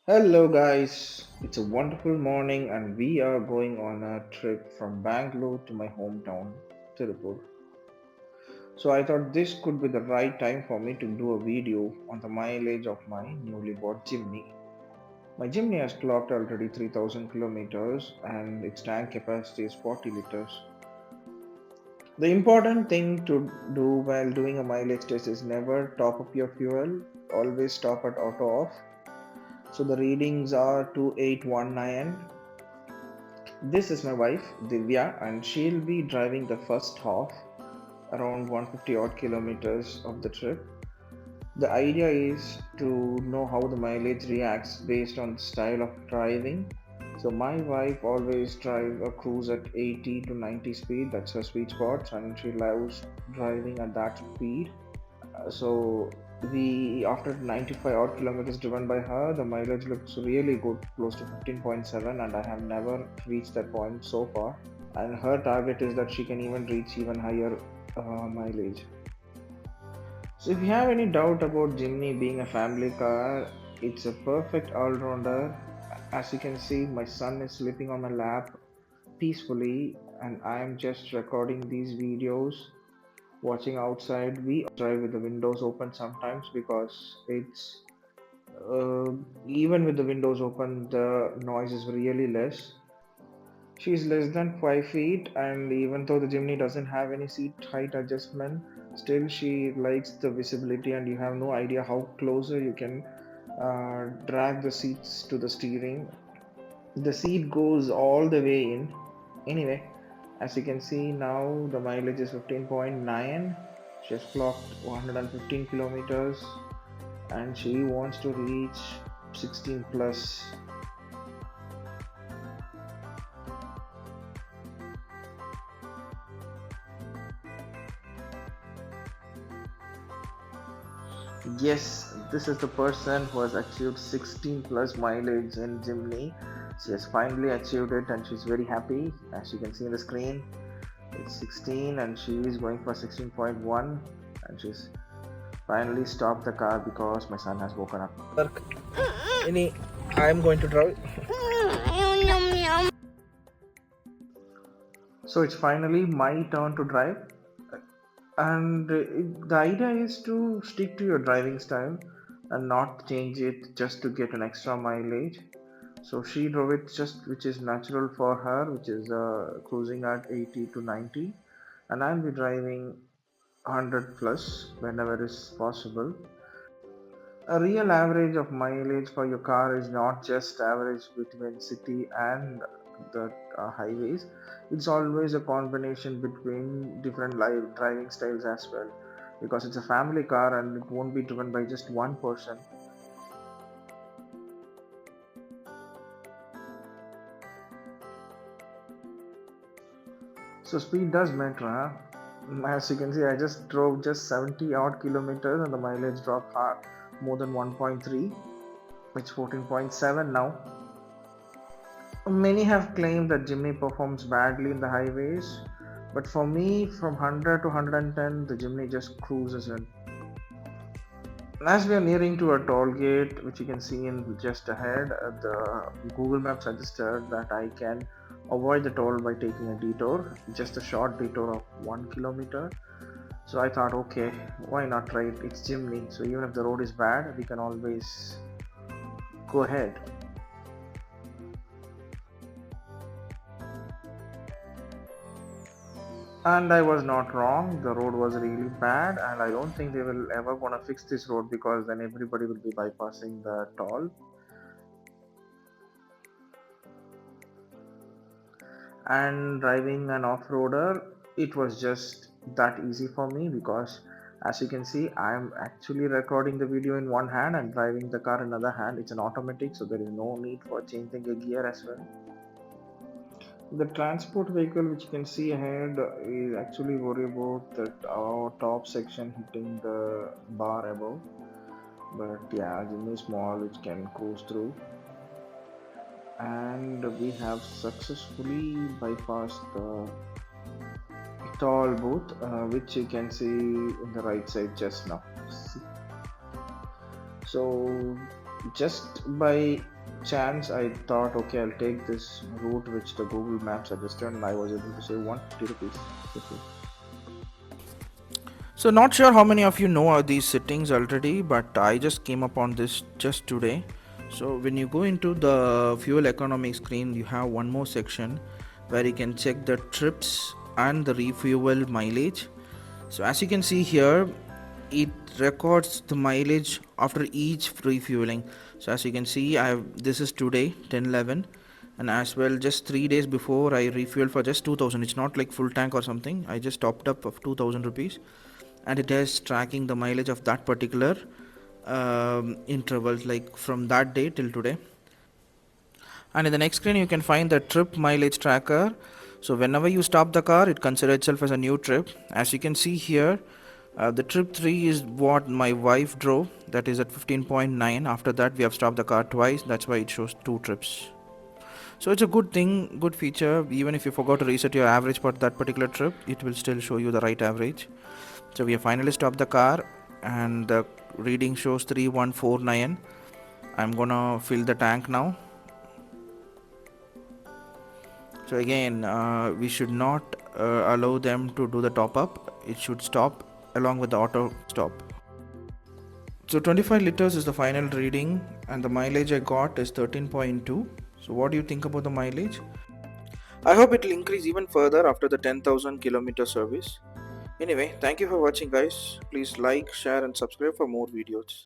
Hello, guys. It's a wonderful morning, and we are going on a trip from Bangalore to my hometown, Tirupur. So, I thought this could be the right time for me to do a video on the mileage of my newly bought Jimny. My Jimny has clocked already 3000 kilometers, and its tank capacity is 40 liters. The important thing to do while doing a mileage test is never top up your fuel, always stop at auto off. So, the readings are 2819. This is my wife Divya, and she'll be driving the first half, around 150 odd kilometers of the trip. The idea is to know how the mileage reacts based on the style of driving. So my wife always drive a cruise at 80 to 90 speed. That's her sweet spot, and she loves driving at that speed. So we after 95 odd kilometers driven by her, the mileage looks really good, close to 15.7, and I have never reached that point so far. And her target is that she can even reach even higher mileage. So if you have any doubt about Jimny being a family car, it's a perfect all-rounder. As you can see, my son is sleeping on my lap peacefully, and I am just recording these videos watching outside. We drive with the windows open sometimes because it's uh, even with the windows open, the noise is really less. She's less than 5 feet, and even though the Jimny doesn't have any seat height adjustment, still she likes the visibility, and you have no idea how closer you can drag the seats to the steering. The seat goes all the way in. Anyway, as you can see now, the mileage is 15.9. She has clocked 115 kilometers, and she wants to reach 16 plus. Yes, this is the person who has achieved 16 plus mileage in Jimny. She has finally achieved it, and she's very happy. As you can see on the screen, it's 16 and she is going for 16.1, and she's finally stopped the car because my son has woken up. Any, I am going to drive. So it's finally my turn to drive, and the idea is to stick to your driving style and not change it just to get an extra mileage. So she drove it just which is natural for her, which is cruising at 80 to 90, and I'll be driving 100 plus whenever is possible. A real average of mileage for your car is not just average between city and the highways. It's always a combination between different driving styles as well, because it's a family car and it won't be driven by just one person. So speed does matter, huh? As you can see, I just drove just 70 odd kilometers and the mileage dropped hard, more than 1.3. It's 14.7 now. Many have claimed that Jimny performs badly in the highways, but for me, from 100 to 110, the Jimny just cruises in. As we are nearing to a toll gate, which you can see in just ahead, the Google Map suggested that I can avoid the toll by taking a detour, just a short detour of 1 kilometer. So I thought, okay, why not try it? It's Jimny, so even if the road is bad, we can always go ahead. And I was not wrong. The road was really bad, and I don't think they will ever gonna fix this road because then everybody will be bypassing the toll. And driving an off-roader, it was just that easy for me because, as you can see, I am actually recording the video in one hand and driving the car in another hand. It's an automatic, so there is no need for changing a gear as well. The transport vehicle which you can see ahead is actually worry about that our top section hitting the bar above. But yeah, Jimmy is small which can cruise through. And we have successfully bypassed the toll booth, which you can see in the right side just now. So just by chance I thought, okay, I'll take this route which the Google Maps suggested, and I was able to save 150 rupees. Simple. So not sure how many of you know these settings already, but I just came upon this just today. So when you go into the fuel economy screen, you have one more section where you can check the trips and the refuel mileage. So as you can see here, it records the mileage after each refueling. So as you can see, I have this is today 10/11, and as well just 3 days before I refueled for just 2000. It's not like full tank or something. I just topped up of 2000 rupees, and it is tracking the mileage of that particular intervals, like from that day till today. And in the next screen you can find the trip mileage tracker. So whenever you stop the car, it considers itself as a new trip. As you can see here, the trip 3 is what my wife drove, that is at 15.9. After that we have stopped the car twice, that's why it shows 2 trips. So it's a good thing, good feature. Even if you forgot to reset your average for that particular trip, it will still show you the right average. So we have finally stopped the car, and the reading shows 3149. I'm gonna fill the tank now. So again, we should not allow them to do the top up. It should stop along with the auto stop. So 25 liters is the final reading, and the mileage I got is 13.2. So what do you think about the mileage? I hope it will increase even further after the 10,000 kilometer service. Anyway, thank you for watching guys. Please like, share and subscribe for more videos.